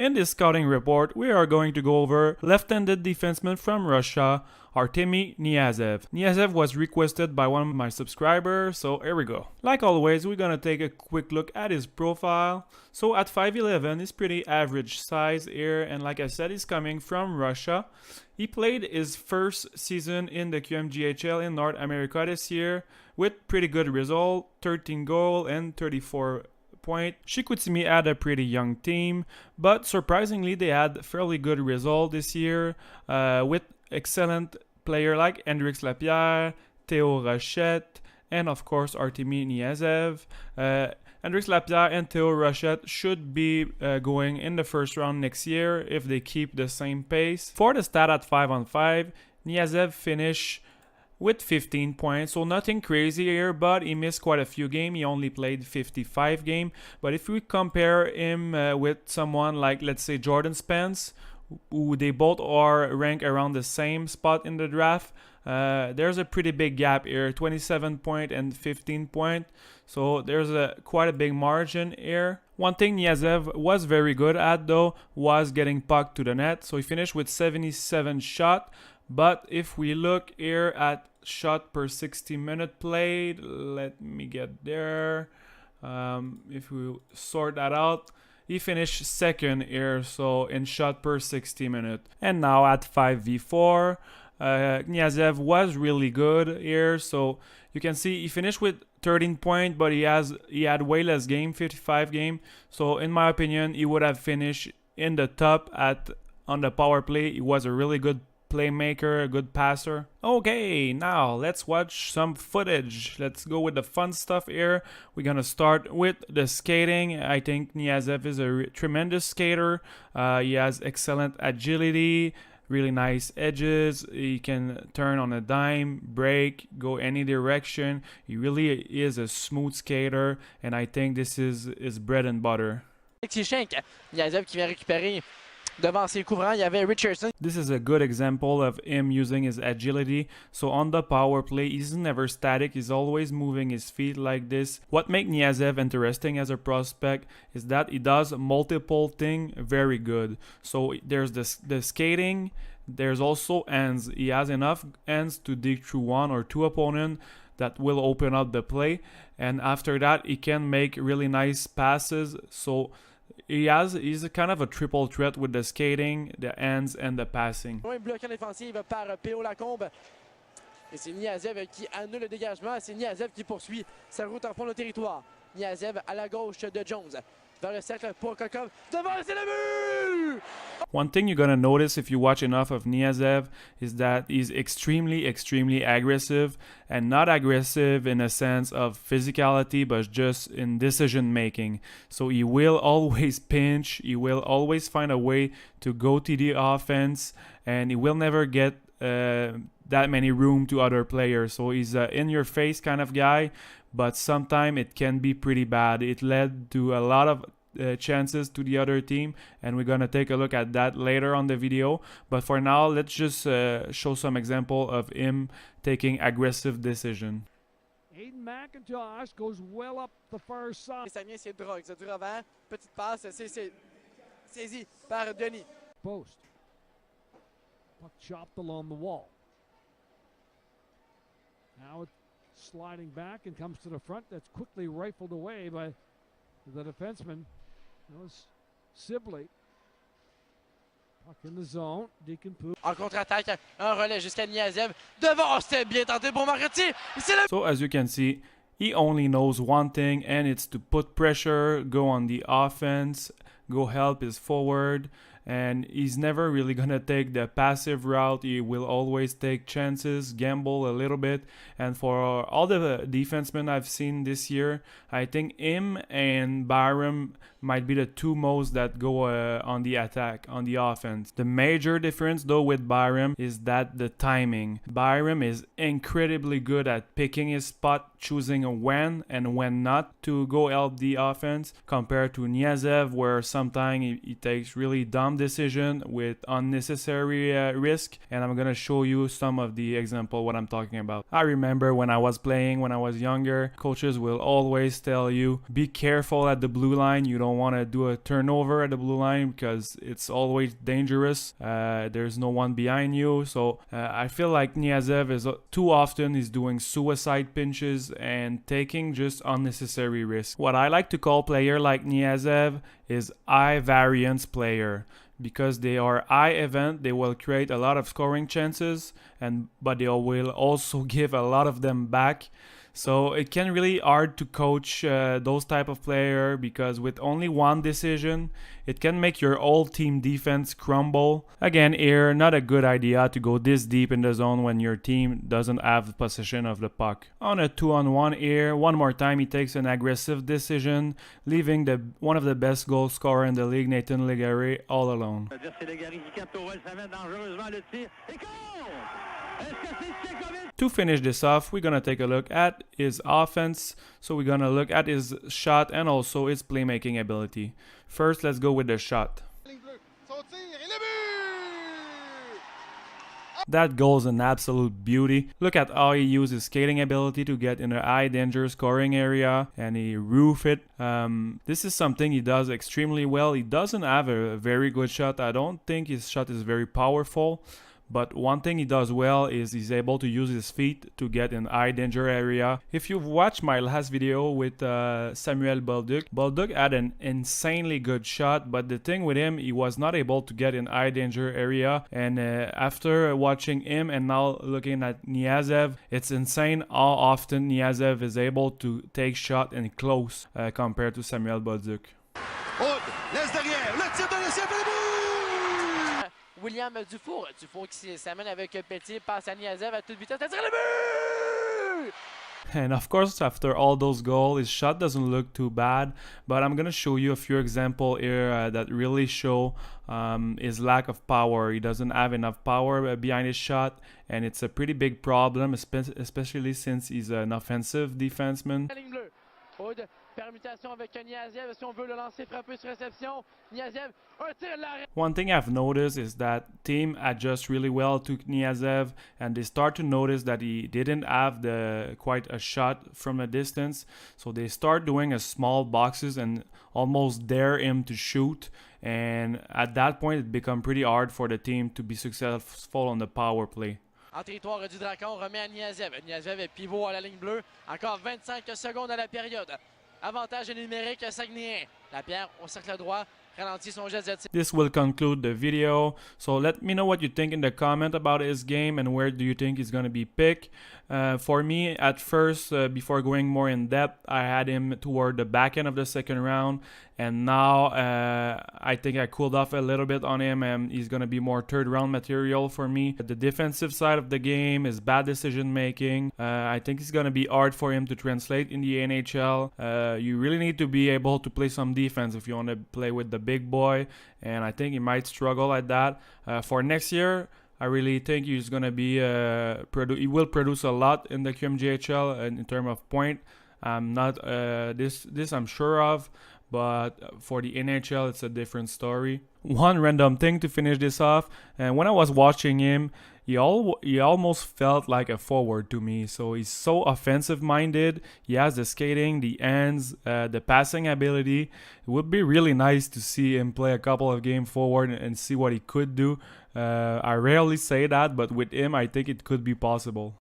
In this scouting report, we are going to go over left-handed defenseman from Russia, Artemi Kniazev. Kniazev was requested by one of my subscribers, so here we go. Like always, we're gonna take a quick look at his profile. So at 5'11", he's pretty average size here, and like I said, he's coming from Russia. He played his first season in the QMJHL in North America this year with pretty good result, 13 goals and 34 point. Chicoutimi had a pretty young team, but surprisingly they had fairly good result this year with excellent player like Hendrix Lapierre, Theo Rochette, and of course Artemi Kniazev. Hendrix Lapierre and Theo Rochette should be going in the first round next year if they keep the same pace. For the stat at 5-on-5, Kniazev finished with 15 points, so nothing crazy here, but he missed quite a few games. He only played 55 games. But if we compare him with someone like, let's say, Jordan Spence, who they both are ranked around the same spot in the draft, there's a pretty big gap here, 27 point and 15 point. So there's quite a big margin here. One thing Kniazev was very good at though was getting puck to the net. So he finished with 77 shot. But if we look here at shot per 60-minute played, let me get there. If we sort that out, he finished second here, so in shot per 60 minutes. And now at 5v4, Kniazev was really good here, so you can see he finished with 13 points, but he had way less game, 55 game. So in my opinion, he would have finished in the top on the power play. He was a really good playmaker, a good passer. Okay, now let's watch some footage. Let's go with the fun stuff here. We're gonna start with the skating. I think Kniazev is a tremendous skater. He has excellent agility, really nice edges. He can turn on a dime, break, go any direction. He really is a smooth skater, and I think this is his bread and butter. Kniazev qui vient récupérer devant ses couvrants, il y avait Richardson. This is a good example of him using his agility. So on the power play, he's never static. He's always moving his feet like this. What makes Kniazev interesting as a prospect is that he does multiple things very good. So there's the skating. There's also hands. He has enough hands to dig through one or two opponents that will open up the play. And after that, he can make really nice passes. So he's a kind of a triple threat with the skating, the hands, and the passing. Bloqué en défensive par P.O. Lacombe. Et c'est Kniazev qui annule le dégagement. C'est Kniazev qui poursuit sa route en fond de territoire. Kniazev à la gauche de Jones. Vers le cercle pour Kokov. Devant, c'est le but! One thing you're going to notice if you watch enough of Kniazev is that he's extremely aggressive, and not aggressive in a sense of physicality, but just in decision making. So he will always pinch, he will always find a way to go to the offense, and he will never get that many room to other players. So he's an in-your-face kind of guy, but sometimes it can be pretty bad. It led to a lot of chances to the other team, and we're gonna take a look at that later on the video. But for now, let's just show some example of him taking aggressive decision. Hayden McIntosh goes well up the far side. Ça vient, c'est Drogue. Ça dure avant. Petite passe, c'est saisi par Denis. Post. Puck chopped along the wall. Now it's sliding back and comes to the front. That's quickly rifled away by the defenseman. That was Sibley. Puck in the zone. Deacon Poo. En contre-attaque, un relais jusqu'à Kniazev. Devant, c'était bien tenté pour Marcotti. So as you can see, he only knows one thing, and it's to put pressure, go on the offense, go help his forward. And he's never really gonna take the passive route. He will always take chances, gamble a little bit. And for all the defensemen I've seen this year, I think him and Byram might be the two most that go on the attack, on the offense. The major difference though with Byram is that the timing. Byram is incredibly good at picking his spot, choosing when and when not to go help the offense, compared to Kniazev, where sometimes he takes really dumb decision with unnecessary risk. And I'm gonna show you some of the example what I'm talking about. I remember when I was playing when I was younger, coaches will always tell you be careful at the blue line. You don't don't want to do a turnover at the blue line because it's always dangerous. There's no one behind you. So I feel like Kniazev is too often is doing suicide pinches and taking just unnecessary risks. What I like to call player like Kniazev is high variance player. Because they are high event, they will create a lot of scoring chances, but they will also give a lot of them back. So it can really hard to coach those type of player because with only one decision, it can make your whole team defense crumble. Again, here, not a good idea to go this deep in the zone when your team doesn't have possession of the puck. On a 2-on-1 here, one more time he takes an aggressive decision, leaving one of the best goal scorer in the league, Nathan Legare, all alone. To finish this off, we're going to take a look at his offense. So we're going to look at his shot and also his playmaking ability. First, let's go with the shot. That goal is an absolute beauty. Look at how he used his skating ability to get in a high danger scoring area and he roof it. This is something he does extremely well. He doesn't have a very good shot. I don't think his shot is very powerful. But one thing he does well is he's able to use his feet to get in high danger area. If you've watched my last video with Samuel Bolduc had an insanely good shot, but the thing with him, he was not able to get in high danger area. And after watching him and now looking at Kniazev, it's insane how often Kniazev is able to take shot in close compared to Samuel Bolduc. William Dufour qui s'amène avec Pelletier, passe à Kniazev à toute vitesse, ça tire le but! And of course, after all those goals, his shot doesn't look too bad, but I'm gonna show you a few examples here that really show his lack of power. He doesn't have enough power behind his shot, and it's a pretty big problem, especially since he's an offensive defenseman. Permutation avec Kniazev, si on veut le lancer frappé sur réception. Kniazev, un tir de l'arrêt. One thing I've noticed is that team adjusts really well to Kniazev and they start to notice that he didn't have quite a shot from a distance. So they start doing a small boxes and almost dare him to shoot. And at that point, it becomes pretty hard for the team to be successful on the power play. En territoire du Dracon, remet à Kniazev. Kniazev est pivot à la ligne bleue. Encore 25 secondes à la période. Avantage numérique Saguenayien. Lapierre au cercle droit. Ralentit son geste de tir. This will conclude the video. So let me know what you think in the comment about his game and where do you think he's going to be picked. For me, at first, before going more in depth, I had him toward the back end of the second round. And now I think I cooled off a little bit on him and he's going to be more third round material for me. The defensive side of the game is bad decision making. I think it's going to be hard for him to translate in the NHL. You really need to be able to play some defense if you want to play with the big boy. And I think he might struggle at that. For next year, I really think he's going to be he will produce a lot in the QMJHL in terms of point. I'm not this I'm sure of, but for the NHL it's a different story. One random thing to finish this off, and when I was watching him, he almost felt like a forward to me. So he's so offensive minded. He has the skating, the hands, the passing ability. It would be really nice to see him play a couple of games forward and see what he could do. I rarely say that, but with him I think it could be possible.